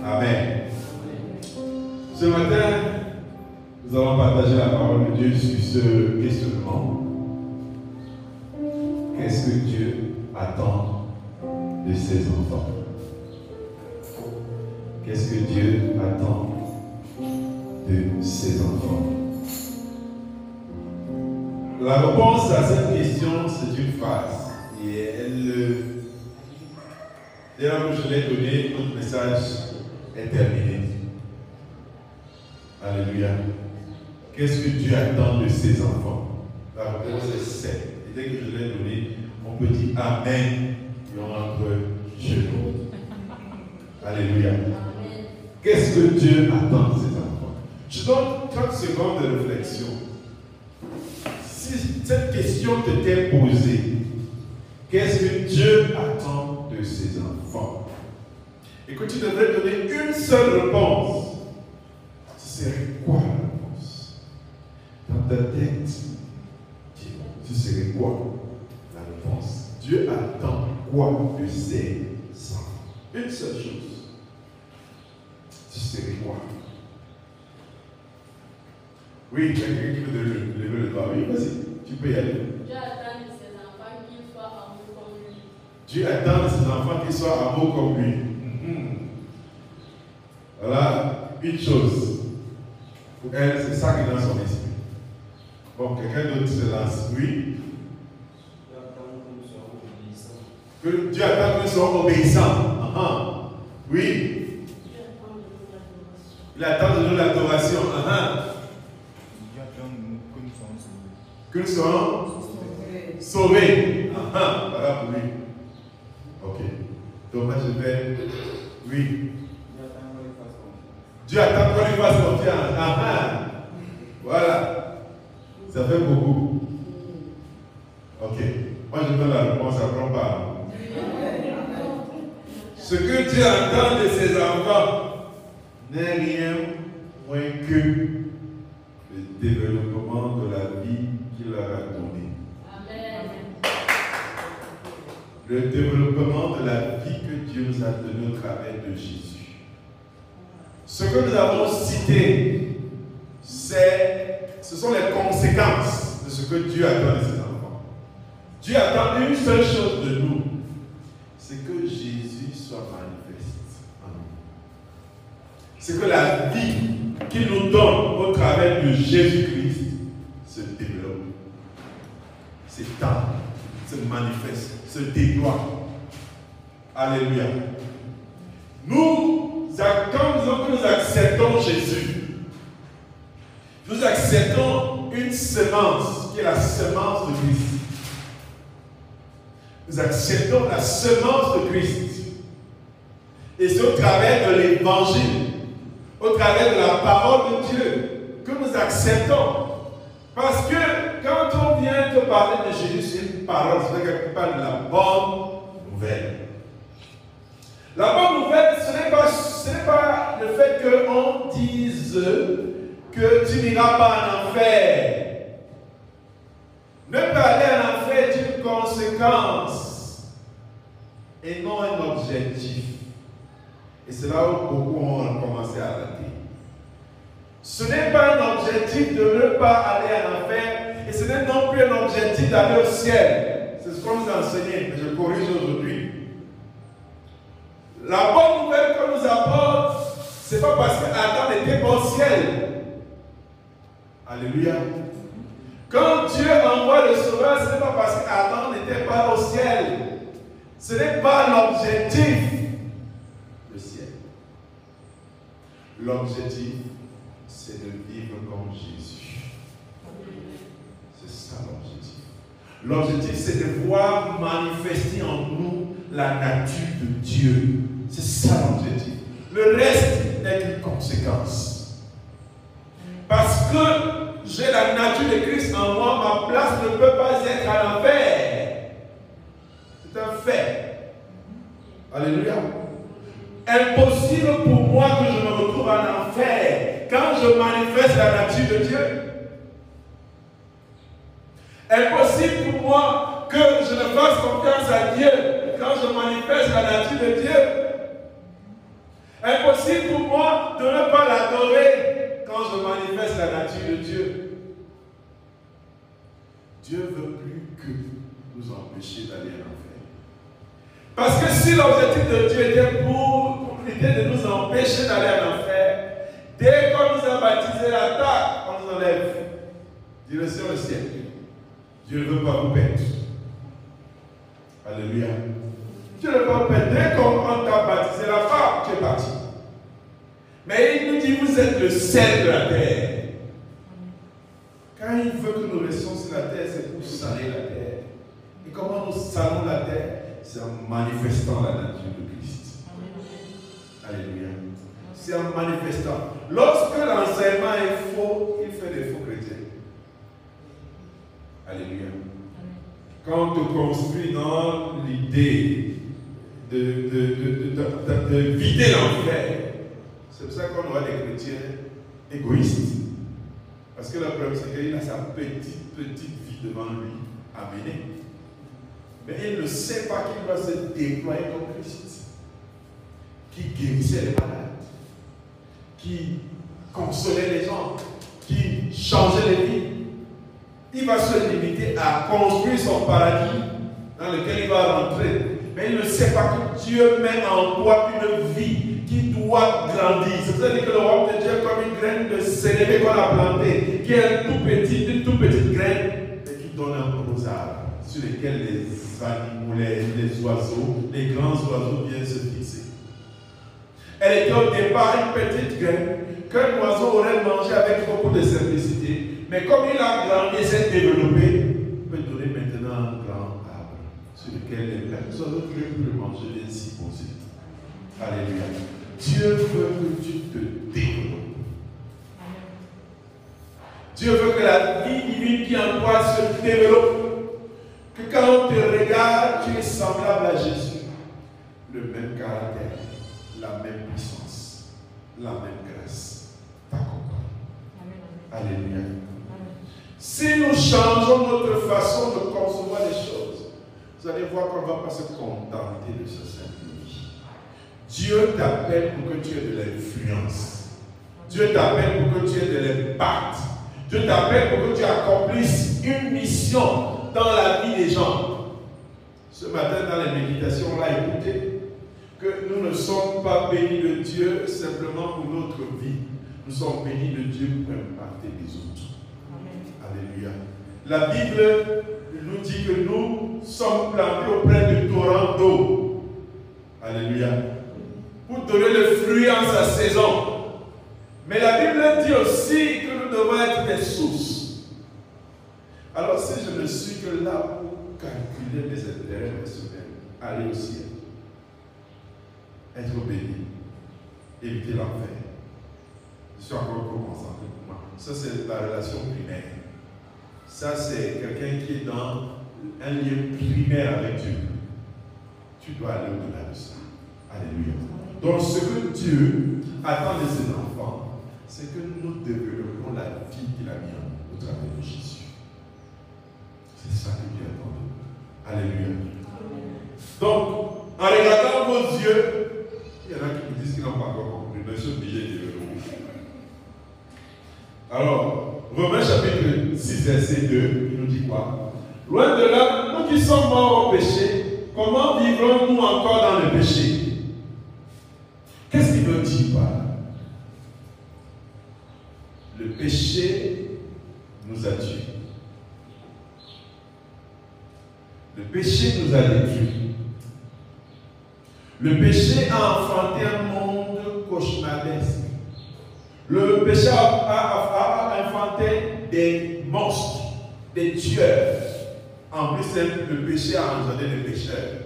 Amen. Ce matin, nous allons partager la parole de Dieu sur ce questionnement. Qu'est-ce que Dieu attend de ses enfants? Qu'est-ce que Dieu attend de ses enfants? La réponse à cette question, c'est une phrase. Et dès lors que je l'ai donné, notre message est terminé. Alléluia. Qu'est-ce que Dieu attend de ses enfants? La réponse est cette. Et dès que je l'ai donné, on peut dire Amen et on entre genoux. Alléluia. Qu'est-ce que Dieu attend de ses enfants? Je donne 30 secondes de réflexion. Si cette question te t'est posée, qu'est-ce que Dieu attend de ses enfants? Et que tu devrais donner une seule réponse. Ce serait quoi la réponse? Dans ta tête, ce serait quoi la réponse? Dieu attend quoi de ses enfants? Une seule chose. Ce serait quoi? Oui, quelqu'un qui veut lever le doigt. Oui, vas-y, tu peux y aller. Dieu attend de ses enfants qu'ils soient amoureux comme lui. Dieu attend de ses enfants qu'ils soient amoureux comme lui. Voilà une chose. Pour elle, c'est ça qui est dans son esprit. Bon, quelqu'un d'autre se lance. Oui. Que Dieu attend que nous soyons obéissants. Oui. Il attend de nous l'adoration. Que nous soyons sauvés. Voilà pour lui. Ok. Donc moi je vais. Oui. Dieu attend qu'on lui fasse confiance. Voilà. Ça fait beaucoup. Ok. Moi je donne la réponse, après on parle. Ce que Dieu attend de ses enfants n'est rien moins que le développement de la vie qu'il leur a donnée. Amen. Le développement de la vie que Dieu nous a donnée au travers de Jésus. Ce que nous avons cité, ce sont les conséquences de ce que Dieu attend de ses enfants. Dieu attend une seule chose de nous, c'est que Jésus soit manifeste en nous. C'est que la vie qu'il nous donne au travers de Jésus-Christ se développe, s'étend, se manifeste, se déploie. Alléluia. Quand nous acceptons Jésus, nous acceptons une semence qui est la semence de Christ. Nous acceptons la semence de Christ. Et c'est au travers de l'évangile, au travers de la parole de Dieu, que nous acceptons. Parce que quand on vient te parler de Jésus, c'est une parole, c'est quelque part de la bonne nouvelle. La bonne nouvelle, ce n'est pas le fait qu'on dise que tu n'iras pas en enfer. Ne pas aller en enfer est une conséquence et non un objectif. Et c'est là où beaucoup ont commencé à rater. Ce n'est pas un objectif de ne pas aller en enfer et ce n'est non plus un objectif d'aller au ciel. C'est ce qu'on nous a enseigné, mais je corrige aujourd'hui. La bonne nouvelle qu'on nous apporte, ce n'est pas parce qu'Adam n'était pas au ciel. Alléluia. Quand Dieu envoie le sauveur, ce n'est pas parce qu'Adam n'était pas au ciel. Ce n'est pas l'objectif, le ciel. L'objectif, c'est de vivre comme Jésus. C'est ça l'objectif. L'objectif, c'est de voir manifester en nous la nature de Dieu. C'est ça l'objectif. Le reste n'est qu'une conséquence. Parce que j'ai la nature de Christ en moi, ma place ne peut pas être à l'enfer. C'est un fait. Alléluia. Impossible pour moi que je me retrouve en enfer quand je manifeste la nature de Dieu. Impossible pour moi que je ne fasse confiance à Dieu quand je manifeste la nature de Dieu. Impossible pour moi de ne pas l'adorer quand je manifeste la nature de Dieu. Dieu ne veut plus que nous empêcher d'aller en enfer. Parce que si l'objectif de Dieu était de nous empêcher d'aller en enfer, dès qu'on nous a baptisé la terre, on nous enlève direction le ciel. Dieu ne veut pas vous perdre. Alléluia. Dieu ne veut pas vous perdre. Dès qu'on t'a baptisé la femme, tu es parti. Mais il nous dit, vous êtes le sel de la terre. Quand il veut que nous restions sur la terre, c'est pour saler la terre. Et comment nous salons la terre? C'est en manifestant la nature de Christ. Alléluia. C'est en manifestant. Lorsque l'enseignement est faux, il fait des faux chrétiens. Alléluia. Quand on te construit dans l'idée de vider l'enfer, c'est pour ça qu'on aura des chrétiens égoïstes. Parce que le problème, c'est qu'il a sa petite vie devant lui à mener. Mais il ne sait pas qu'il doit se déployer comme Christ, qui guérissait les malades, qui consolait les gens, qui changeait les vies. Il va se limiter à construire son paradis dans lequel il va rentrer. Mais il ne sait pas que Dieu met en toi une vie qui doit grandir. C'est pour ça que le royaume de Dieu est comme une graine de sénévé qu'on a plantée, qui est une toute petite graine, mais qui donne un gros arbre sur lesquels les animaux, les oiseaux, les grands oiseaux viennent se fixer. Elle était au départ une petite graine qu'un oiseau aurait mangé avec beaucoup de simplicité, mais comme il a grandi et s'est développé, il peut donner maintenant un grand arbre sur lequel les personnes ne peuvent plus manger ainsi posés. Alléluia. Dieu veut que tu te développes. Dieu veut que la vie divine qui en toi se développe. Que quand on te regarde, tu es semblable à Jésus. Le même caractère, la même puissance, la même grâce t'accompagne. Alléluia. Si nous changeons notre façon de concevoir les choses, vous allez voir qu'on ne va pas se contenter de ce simple vie. Dieu t'appelle pour que tu aies de l'influence. Dieu t'appelle pour que tu aies de l'impact. Dieu t'appelle pour que tu accomplisses une mission dans la vie des gens. Ce matin, dans les méditations, on l'a écouté, que nous ne sommes pas bénis de Dieu simplement pour notre vie. Nous sommes bénis de Dieu pour impacter les autres. Alléluia. La Bible nous dit que nous sommes plantés auprès de torrents d'eau. Alléluia. Pour donner le fruit en sa saison. Mais la Bible dit aussi que nous devons être des sources. Alors si je ne suis que là pour calculer mes intérêts personnels, aller au ciel, être béni, éviter l'enfer, je suis encore trop concentré pour moi. Ça c'est la relation primaire. Ça c'est quelqu'un qui est dans un lien primaire avec Dieu. Tu dois aller au-delà de ça. Alléluia. Donc ce que Dieu attend de ses enfants, c'est que nous développons la vie qu'il a mis au travers de Jésus. C'est ça que Dieu attend de nous. Alléluia. Donc, en regardant vos yeux, il y en a qui me disent qu'ils n'ont pas encore compris, mais je suis obligé de le dire. Alors, Romains chapitre 6, verset 2, il nous dit quoi? Loin de là, nous qui sommes morts au péché, comment vivrons-nous encore dans le péché? Qu'est-ce qu'il veut dire par là? Le péché nous a tués. Le péché nous a détruits. Le péché a enfanté un monde cauchemardesque. Le péché a enfanté des monstres, des tueurs. En plus, le péché a engendré des pécheurs.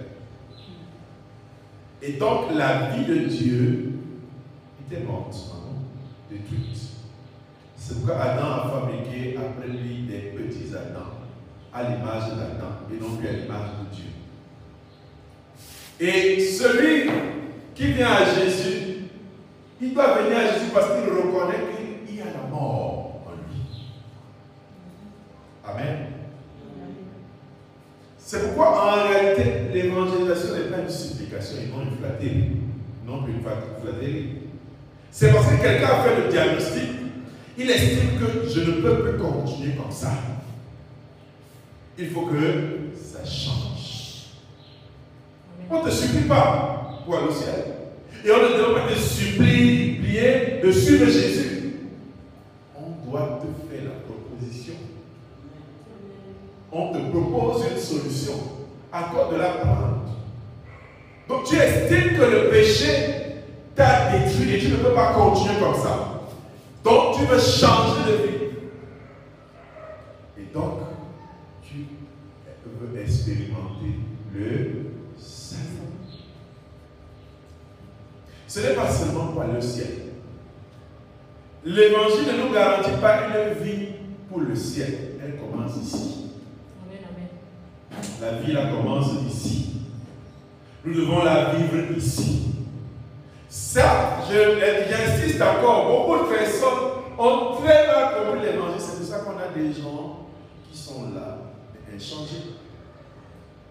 Et donc, la vie de Dieu était morte, détruite. C'est pourquoi Adam a fabriqué après lui des petits Adam, à l'image d'Adam, et non plus à l'image de Dieu. Et celui qui vient à Jésus, il doit venir à Jésus parce qu'il reconnaît qu'il y a la mort en lui. Amen. C'est pourquoi en réalité, l'évangélisation n'est pas une supplication et non une flatterie. non plus une flatterie. C'est parce que quelqu'un a fait le diagnostic, il estime que je ne peux plus continuer comme ça. Il faut que ça change. On ne te supplie pas pour aller au ciel. Et on ne demande pas de supplier, de suivre Jésus. On doit te faire la proposition. On te propose une solution. À toi de la prendre. Donc tu estimes que le péché t'a détruit et tu ne peux pas continuer comme ça. Donc tu veux changer de vie. Et donc tu veux expérimenter le salut. Ce n'est pas seulement pour aller au ciel. L'évangile ne nous garantit pas une vie pour le ciel. Elle commence ici. La vie la commence ici. Nous devons la vivre ici. Ça, j'insiste encore, beaucoup de personnes ont très mal compris l'évangile. C'est pour ça qu'on a des gens qui sont là, inchangés.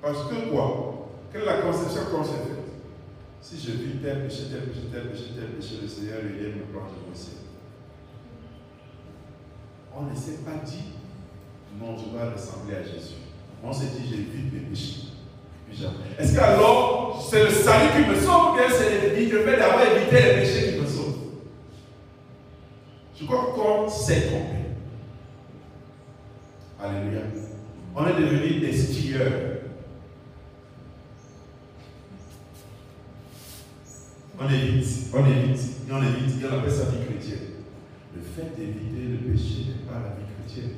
Parce que quoi? Quelle est la conception qu'on s'est faite? Si je vis tel péché, le Seigneur, il vient me prendre au ciel. On ne s'est pas dit, non, je dois ressembler à Jésus. On s'est dit, j'évite mes péchés. Est-ce qu'alors, c'est le salut qui me sauve ou bien c'est le fait d'avoir évité les péchés qui me sauvent? Je crois qu'on s'est trompé. Alléluia. On est devenus des skieurs. On évite, et on appelle ça vie chrétienne. Le fait d'éviter le péché n'est pas la vie chrétienne.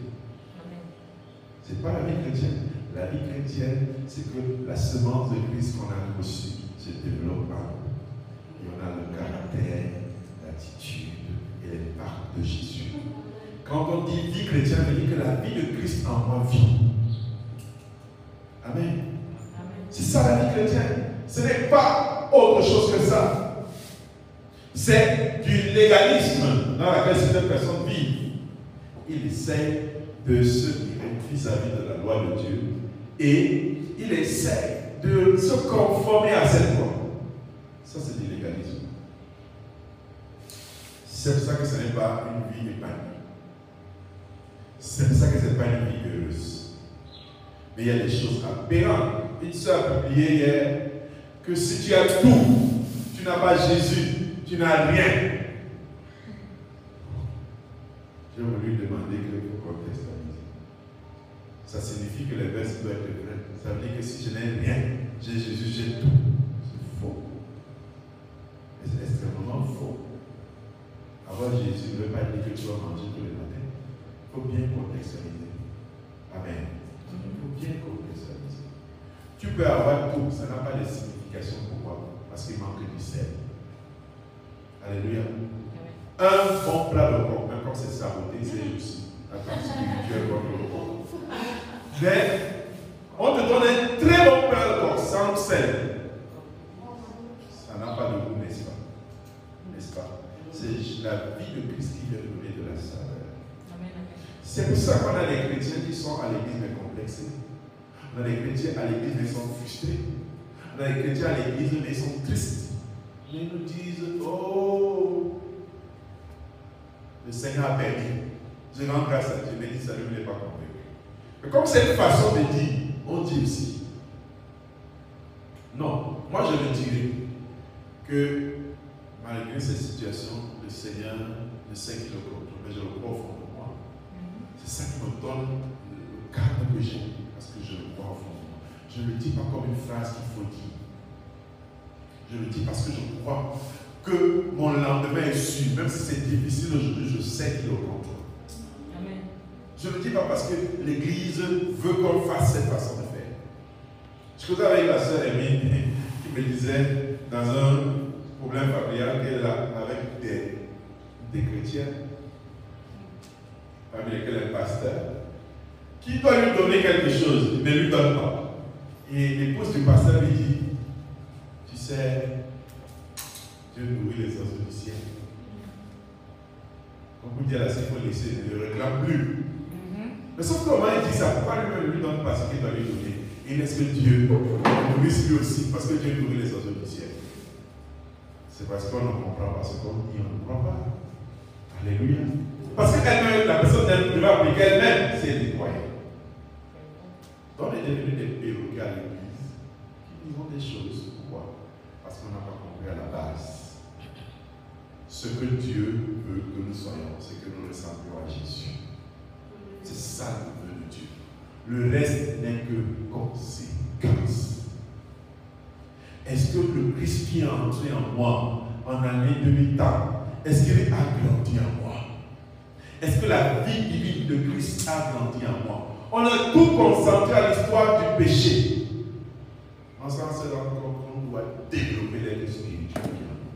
Ce n'est pas la vie chrétienne. La vie chrétienne, c'est que la semence de Christ qu'on a reçue se développe en nous. Et on a le caractère, l'attitude et les marques de Jésus. Quand on dit vie chrétienne, on dit que la vie de Christ en moi vit. Amen. C'est ça la vie chrétienne. Ce n'est pas autre chose que ça. C'est du légalisme dans lequel certaines personnes vivent. Ils essayent de se guérir vis-à-vis de la loi de Dieu et ils essayent de se conformer à cette loi. Ça, c'est du légalisme. C'est pour ça que ce n'est pas une vie épanouie. C'est pour ça que ce n'est pas une vie heureuse. Mais il y a des choses aberrantes. Une soeur a publié hier que si tu as tout, tu n'as pas Jésus, tu n'as rien. J'ai voulu demander que vous contextualisez. Ça signifie que les versets doivent être vrais. Ça veut dire que si je n'ai rien, j'ai Jésus, j'ai tout. C'est faux. Et c'est extrêmement faux. Avoir Jésus ne veut pas dire que tu vas manger tous les matins. Il faut bien contextualiser. Amen. Il faut bien contextualiser. Tu peux avoir tout, ça n'a pas de signification pour moi, parce qu'il manque du sel. Alléluia. Un bon plat de coq, même quand c'est saboté, c'est aussi la partie spirituelle comme le coq. Mais on te donne un très bon plat de coq sans sel. Ça n'a pas de goût, n'est-ce pas? N'est-ce pas? C'est la vie de Christ qui vient donner de la saveur. C'est pour ça qu'on a des chrétiens qui sont à l'église mais complexés. On a des chrétiens à l'église mais ils sont frustrés. On a des chrétiens à l'église mais ils sont tristes. Mais ils nous disent, oh, le Seigneur a permis. Je rends grâce à Dieu, mais il dit, ça ne l'est pas compris. Mais comme c'est une façon de dire, on dit aussi. Non, moi je me dirais que malgré cette situation, le Seigneur ne sait qu'il le contrôle, mais je le crois au fond de moi. C'est ça qui me donne le cadre que j'ai, parce que je le crois au fond de moi. Je ne le dis pas comme une phrase qu'il faut dire. Je le dis parce que je crois que mon lendemain est sûr. Même si c'est difficile aujourd'hui, je sais qu'il est au contrôle. Amen. Je ne le dis pas parce que l'Église veut qu'on fasse cette façon de faire. Je causais avec la sœur Amy qui me disait dans un problème familial qu'elle a avec des chrétiens, parmi lesquels un pasteur, qui doit lui donner quelque chose, il ne lui donne pas. Et l'épouse du pasteur lui dit, tu sais, Dieu nourrit les oiseaux du ciel. Comme vous dites là, il faut laisser, il ne le réclame plus. Mais sauf que comment il dit ça, pourquoi lui ne lui donne pas ce qu'il doit lui donner? Il laisse que Dieu nourrisse lui aussi, parce que Dieu nourrit les oiseaux du ciel. C'est parce qu'on ne comprend pas ce qu'on dit, on ne croit pas. Alléluia. Parce qu'elle-même, la personne devait appliquer elle-même, c'est elle est croyante. Donc on est devenu des perroquets à l'église qui disent des choses. Pourquoi? Parce qu'on n'a pas compris à la base. Ce que Dieu veut que nous soyons, c'est que nous ressemblions à Jésus. C'est ça le vœu de Dieu. Le reste n'est que conséquence. Est-ce que le Christ qui est entré en moi en année 2000 ans, est-ce qu'il a grandi en moi? Est-ce que la vie divine de Christ a grandi en moi? On a tout concentré à l'histoire du péché. En ce sens, c'est qu'on doit développer l'être spirituel qui est en nous.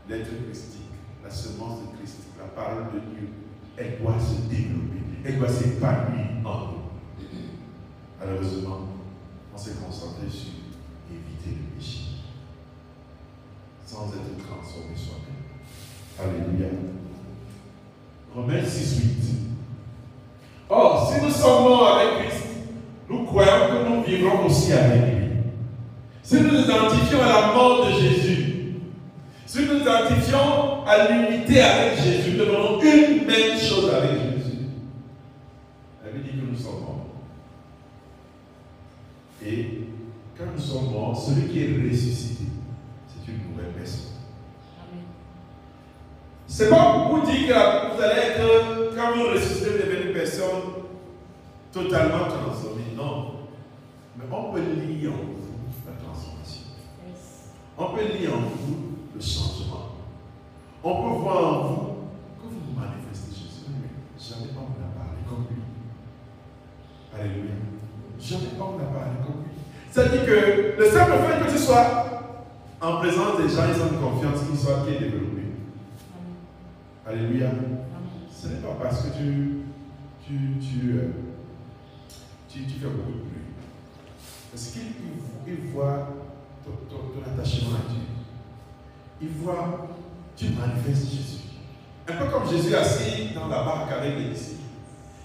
L'être christique, la semence de Christ, la parole de Dieu, elle doit se développer, elle doit s'épanouir en nous. Malheureusement, on s'est concentré sur éviter le péché, sans être transformé soi-même. Alléluia. Romains 6, 8. Or, si nous sommes morts avec Christ, nous croyons que nous vivrons aussi avec lui. Si nous nous identifions à la mort de Jésus, si nous nous identifions à l'unité avec Jésus, nous devenons une même chose avec Jésus. La Bible dit que nous sommes morts. Et quand nous sommes morts, celui qui est ressuscité, c'est une nouvelle personne. C'est pas pour vous dire que vous allez être, quand vous ressuscitez, vous devenez une personne totalement transformée. Non. Mais on peut lire en vous la transformation. On peut lire en vous le changement. On peut voir en vous que vous manifestez Jésus. Mais jamais on ne l'a parlé comme lui. Alléluia. Jamais on ne l'a parlé comme lui. C'est-à-dire que le simple fait que tu sois en présence des gens, ils ont une confiance qui est développée. Alléluia. Ce n'est pas parce que tu fais beaucoup de bruit. Parce qu'il voit ton attachement à Dieu. Il voit, tu manifestes Jésus. Un peu comme Jésus assis dans la barque avec les disciples.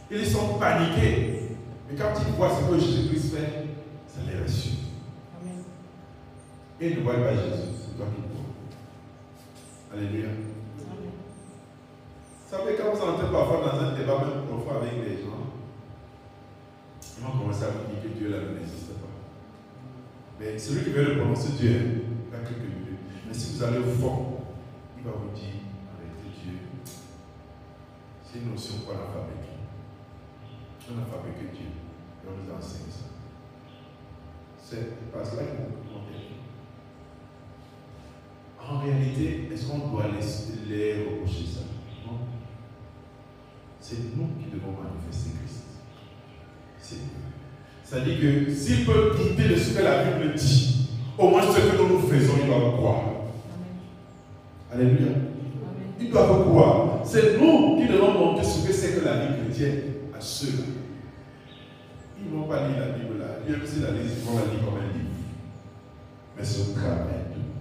Ils sont paniqués. Mais quand ils voient ce que Jésus-Christ fait, ça les rassure. Et ils ne voient pas Jésus, c'est toi qui le vois. Alléluia. Vous savez, quand vous entrez parfois dans un débat même profond avec les gens, ils vont commencer à vous dire que Dieu là n'existe pas. Mais celui qui veut le prononcer, Dieu, il n'a que Dieu. Mais si vous allez au fond, il va vous dire, arrêtez Dieu. C'est une notion qu'on a fabriquée. On a fabriqué Dieu. Et on nous enseigne ça. C'est par cela qu'il faut compter. En réalité, est-ce qu'on doit les reprocher ça? Non. C'est nous qui devons manifester Christ. C'est nous. C'est-à-dire que s'il peut douter de ce que la Bible dit, au moins ce que nous faisons, il doit croire. Alléluia. Il doit croire. C'est nous qui devons montrer ce que c'est que la vie chrétienne à ceux-là. Ils ne vont pas lire la Bible là. Même si la lisent, ils vont la lire comme un livre. Mais c'est au travers de nous.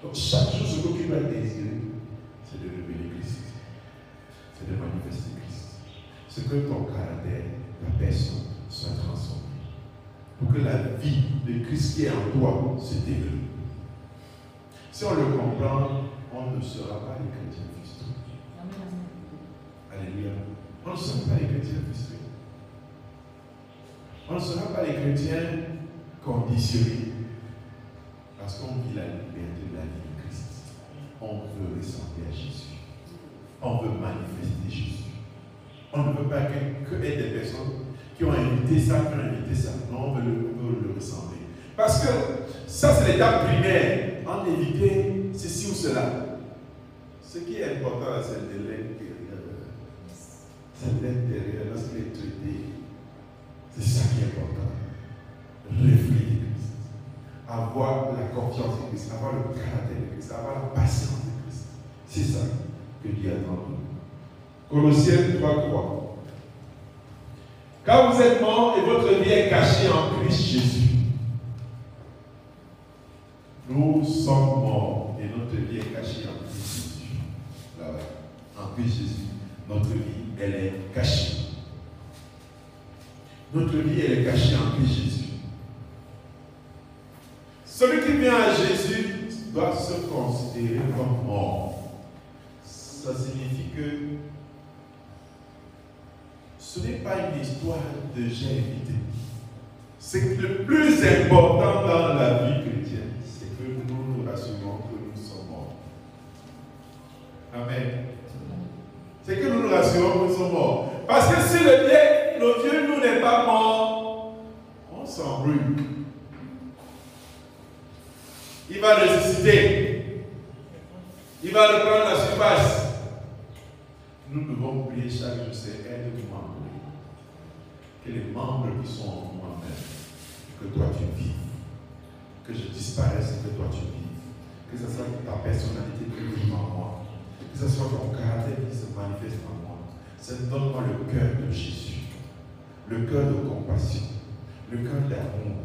Donc chaque jour, ce que tu dois désirer, c'est de révéler Christ. C'est de manifester Christ. C'est que ton caractère, ta personne, soit transformée. Pour que la vie de Christ qui est en toi se développe. Si on le comprend, on ne sera pas les chrétiens frustrés. Alléluia. On ne sera pas les chrétiens frustrés. On ne sera pas les chrétiens conditionnés. Parce qu'on vit la liberté de la vie de Christ. On veut ressembler à Jésus. On veut manifester Jésus. On ne veut pas que des personnes qui ont invité ça, qui ont invité ça. Non, on veut le ressembler. Parce que ça, c'est l'étape primaire. En éviter ceci ou cela. Ce qui est important, c'est de l'intérieur. C'est l'intérieur, lorsqu'il est traité. C'est ça qui est important. Refléter Christ. Avoir la confiance de Christ, avoir le caractère de Christ, avoir la patience de Christ. C'est ça que Dieu attend de nous. Colossiens 3:3. Car vous êtes morts et votre vie est cachée en Christ Jésus. Nous sommes morts et notre vie est cachée en Christ Jésus. Là-bas, en Christ Jésus, notre vie, elle est cachée. Notre vie, elle est cachée en Christ Jésus. Celui qui vient à Jésus doit considéré comme mort, ça signifie que ce n'est pas une histoire de j'ai évité. C'est que le plus important dans la vie chrétienne, c'est que nous nous rassurons que nous sommes morts. Amen. C'est que nous nous rassurons que nous sommes morts. Parce que si le Dieu nous n'est pas mort, on s'embrouille. Il va ressusciter. Il va reprendre la surface. Nous devons prier chaque jour, c'est aide-moi. Que les membres qui sont en moi-même, que toi tu vives. Que je disparaisse et que toi tu vives. Que ce soit ta personnalité qui vive en moi. Que ce soit ton caractère qui se manifeste en moi. Donne-moi le cœur de Jésus. Le cœur de compassion. Le cœur d'amour.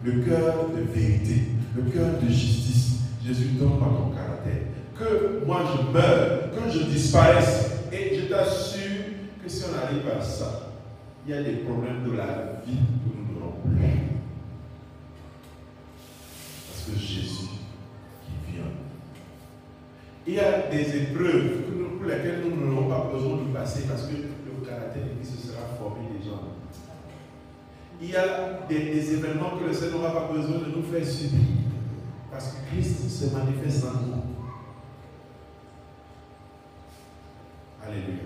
Le cœur de vérité. Le cœur de justice. Jésus, donne-moi ton caractère. Que moi je meure. Que je disparaisse. Et je t'assure que si on arrive à ça, il y a des problèmes de la vie que nous n'aurons plus. Parce que Jésus qui vient. Il y a des épreuves pour lesquelles nous n'aurons pas besoin de passer parce que le caractère de Christ se sera formé déjà. Il y a des événements que le Seigneur n'aura pas besoin de nous faire subir parce que Christ se manifeste en nous. Alléluia.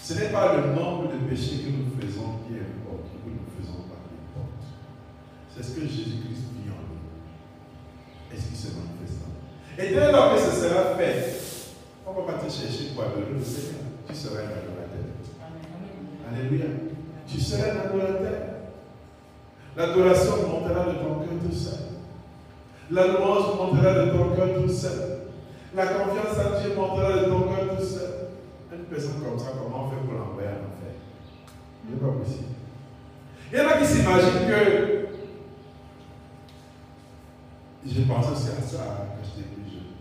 Ce n'est pas le nombre de péchés que nous faisons qui importe, que nous faisons pas qui importe. C'est ce que Jésus-Christ vit en nous. Est-ce qu'il se manifeste en nous? Et dès lors que ce sera fait, on ne va pas te chercher pour adorer le Seigneur. Tu seras un adorateur. Alléluia. Tu seras un adorateur. L'adoration montera de ton cœur tout seul. La louange montera de ton cœur tout seul. La confiance en Dieu montera de ton cœur tout seul. Une personne comme ça, comment on fait pour l'envoyer en enfer? Ce n'est pas possible. Il y en a qui s'imaginent que j'ai pensé aussi à ça quand j'étais plus jeune.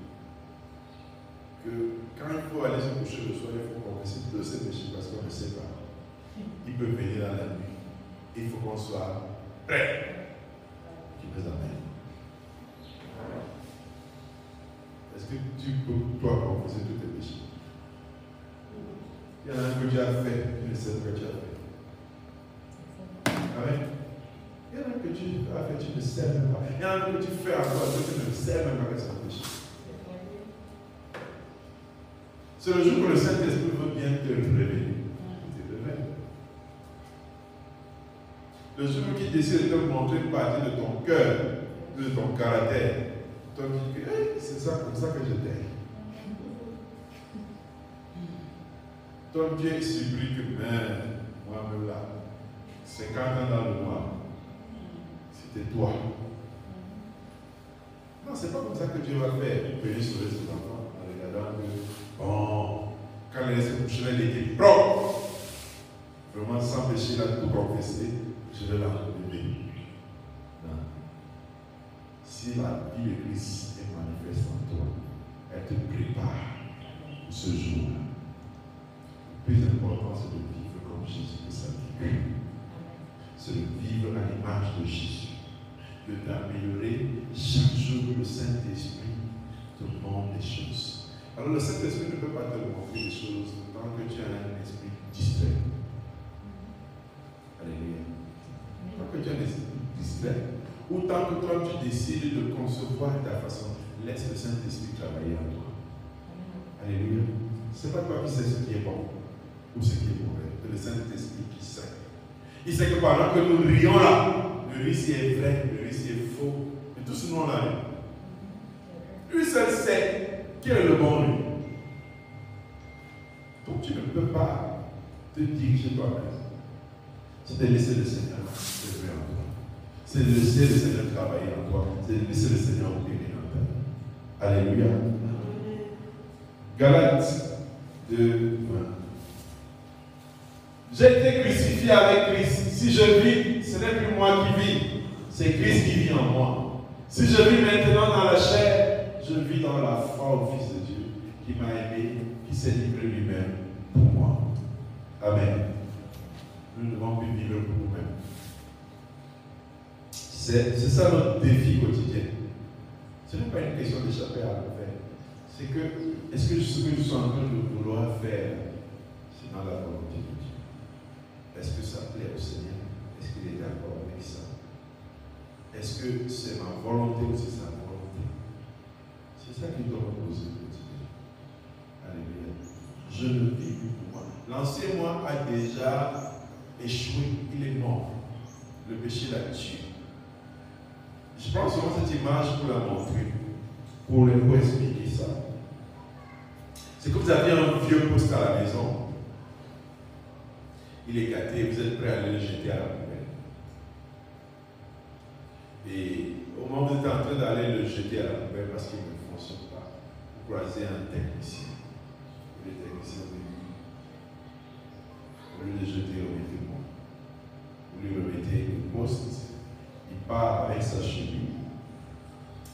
Que quand il faut aller se coucher le soir, il faut confesser tous ses péchés parce qu'on ne sait pas. Il peut venir dans la nuit. Il faut qu'on soit prêt. Qui nous amène. Est-ce que tu peux, toi, confesser tous tes péchés? Il y en a un que tu as fait, tu ne sais pas que tu as fait. Amen. Il y en a un que tu as fait, tu ne sais même pas. Il y en a un que tu fais encore, tu ne sais même pas que c'est un péché. C'est le jour où le Saint-Esprit veut bien te révéler. Il te révèle. Le jour où il décide de te montrer une partie de ton cœur, de ton caractère, toi tu dis que hey, c'est ça, comme ça que je t'aime. Toi, tu es surpris que, moi-même là, 50 ans dans le noir, c'était toi. Non, c'est pas comme ça que Dieu va faire. Il peut y sauver ses enfants en regardant que, bon, quand il se couchait, il était propre. Vraiment, sans péché, là, tout confesser, je vais l'enlever. Non. Si la vie de Christ est manifeste en toi, elle te prépare pour ce jour-là. Le plus important, c'est de vivre comme Jésus de sa vie. C'est de vivre à l'image de Jésus. De t'améliorer chaque jour. Le Saint-Esprit te montre des choses. Alors le Saint-Esprit ne peut pas te montrer des choses tant que tu as un esprit distrait. Alléluia. Tant que tu as un esprit distrait, ou tant que toi tu décides de concevoir ta façon, laisse le Saint-Esprit travailler en toi. Alléluia. Ce n'est pas toi qui sais ce qui est bon ou ce qui est mauvais. C'est le Saint-Esprit qui sait. Il sait que pendant que nous rions là, le risque est vrai, le risque est faux. Et tout ce nom-là, lui seul sait quel est le bon lui. Donc tu ne peux pas te diriger toi-même. C'est de laisser le Seigneur œuvrer en toi. C'est de laisser le Seigneur travailler en toi. C'est de laisser le Seigneur opérer en toi. Alléluia. Galates 2, 20. J'ai été crucifié avec Christ. Si je vis, ce n'est plus moi qui vis, c'est Christ qui vit en moi. Si je vis maintenant dans la chair, je vis dans la foi au Fils de Dieu qui m'a aimé, qui s'est livré lui-même pour moi. Amen. Nous ne devons plus vivre pour nous-mêmes. C'est ça notre défi quotidien. Ce n'est pas une question d'échapper à l'enfer. C'est que, est-ce que ce que je suis en train de vouloir faire, c'est dans la volonté de Dieu? Est-ce que ça plaît au Seigneur? Est-ce qu'il est d'accord avec ça? Est-ce que c'est ma volonté ou c'est sa volonté? C'est ça qu'il doit me poser au quotidien. Alléluia. Je ne vis plus pour moi. L'ancien moi a déjà échoué. Il est mort. Le péché l'a tué. Je prends souvent cette image pour la montrer, pour expliquer ça. C'est que vous avez un vieux poste à la maison. Il est gâté, vous êtes prêt à aller le jeter à la poubelle. Et au moment où vous êtes en train d'aller le jeter à la poubelle parce qu'il ne fonctionne pas, vous croisez un technicien. Le technicien vous dit, au lieu de jeter, remettez-moi. Vous lui remettez le poste, il part avec sa cheville,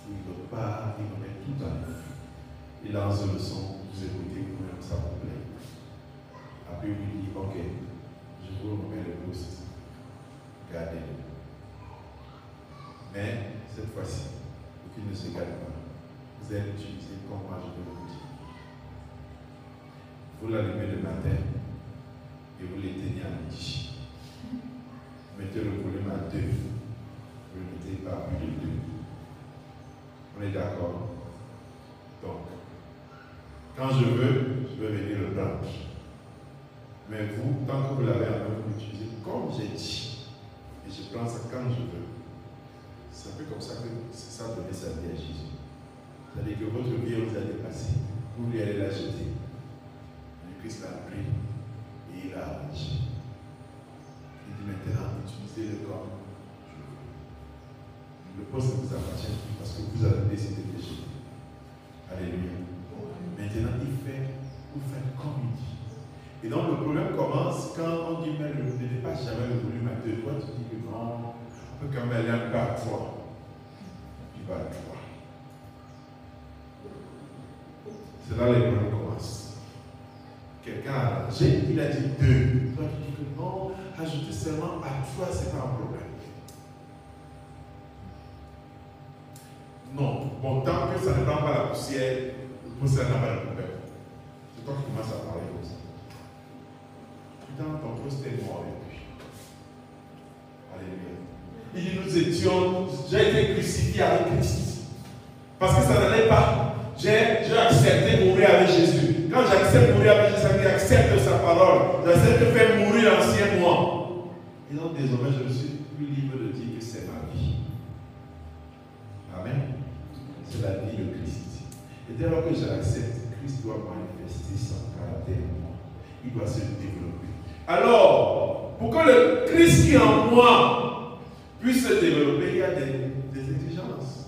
il repart, il remet tout à neuf. Il lance le son, vous écoutez, vous même ça vous plaît. Après, il lui dit, ok, je vous remets le poste, gardez-le. Mais cette fois-ci, pour qu'il ne se garde pas, vous allez l'utiliser comme moi je vais vous dire. Vous l'allumez le matin et vous l'éteignez à midi. Mettez le volume à 2. Vous le mettez par plus de 2. On est d'accord? Donc, quand je veux venir le prendre. Mais vous, tant que vous l'avez en main, vous l'utilisez comme j'ai dit. Et je prends ça quand je veux. C'est un peu comme ça que c'est ça donner sa vie à Jésus. C'est-à-dire que votre vie vous a dépassé. Vous lui allez la jeter. Le Christ l'a pris et il l'a arrangé. Il dit maintenant, utilisez-le comme je veux. Le poste ne vous appartient plus parce que vous avez décidé de le jeter. Alléluia. Maintenant, vous faites comme il dit. Et donc le problème commence quand on dit mais ne dépasse jamais le volume à 2. Toi, tu dis que non, on peut quand même aller un peu à 3. Tu vas à 3. C'est là les problèmes commencent. Quelqu'un a arrangé, il a dit 2. Toi, tu dis que non, ajouter seulement à 3, c'est pas un problème. Non, bon, tant que ça ne prend pas la poussière, le poussière n'a pas de problème. C'est toi qui commences à parler comme ça. Putain, ton poste est mort depuis. Alléluia. Il dit, nous étions, j'ai été crucifié avec Christ. Parce que ça n'allait pas. J'ai accepté de mourir avec Jésus. Quand j'accepte de mourir avec Jésus, j'accepte sa parole. J'accepte de faire mourir l'ancien moi. Et donc désormais, je me suis plus libre de dire que c'est ma vie. Amen. C'est la vie de Christ. Et dès lors que je l'accepte, Christ doit manifester son caractère en moi. Il doit se développer. Alors, pour que le Christ qui est en moi puisse se développer, il y a des exigences.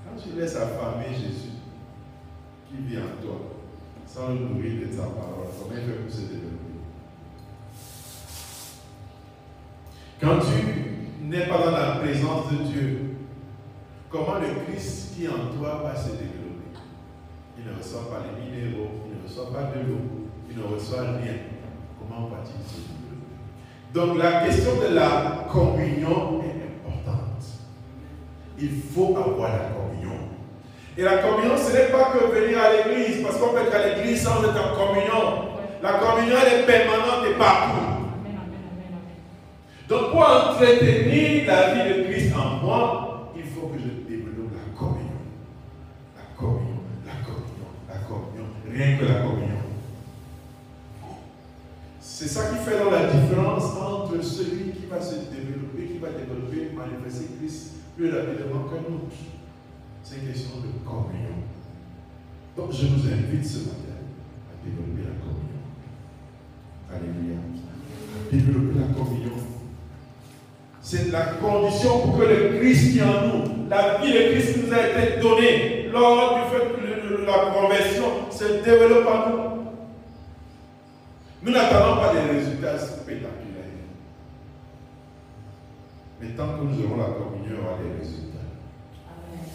Quand tu laisses affamer Jésus, qui vit en toi, sans le nourrir de sa parole, comment il fait pour se développer? Quand tu n'es pas dans la présence de Dieu, comment le Christ qui est en toi va se développer? Il ne reçoit pas les minéraux, il ne reçoit pas de l'eau, il ne reçoit rien. Comment va-t-il se développer? Donc la question de la communion est importante. Il faut avoir la communion. Et la communion, ce n'est pas que venir à l'église, parce qu'on peut être à l'église sans être en communion. La communion, elle est permanente et partout. Donc pour entretenir la vie de Christ en moi, il faut que je développe la communion. La communion, la communion, la communion. Rien que la communion. C'est ça qui fait donc la différence entre celui qui va se développer, qui va développer, manifester Christ plus rapidement que nous. C'est une question de communion. Donc je vous invite ce matin à développer la communion. Alléluia. À développer la communion. C'est la condition pour que le Christ qui est en nous, la vie de Christ qui nous a été donnée lors du fait de la conversion, se développe en nous. Nous n'attendons pas des résultats spectaculaires. Mais tant que nous aurons la communion, il y aura des résultats. Amen.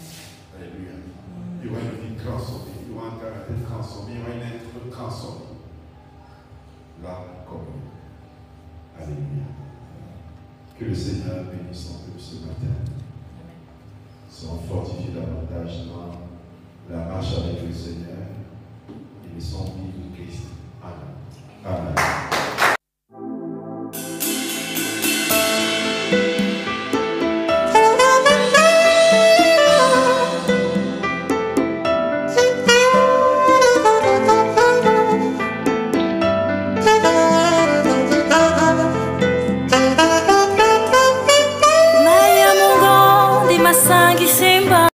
Alléluia. Il y aura une vie transformée, il y aura un caractère transformé, il y aura un être transformé. La communion. Alléluia. Que le Seigneur bénisse son peuple ce matin. seront fortifiés davantage dans la marche avec le Seigneur et le son vive de Christ. Amen. Amen.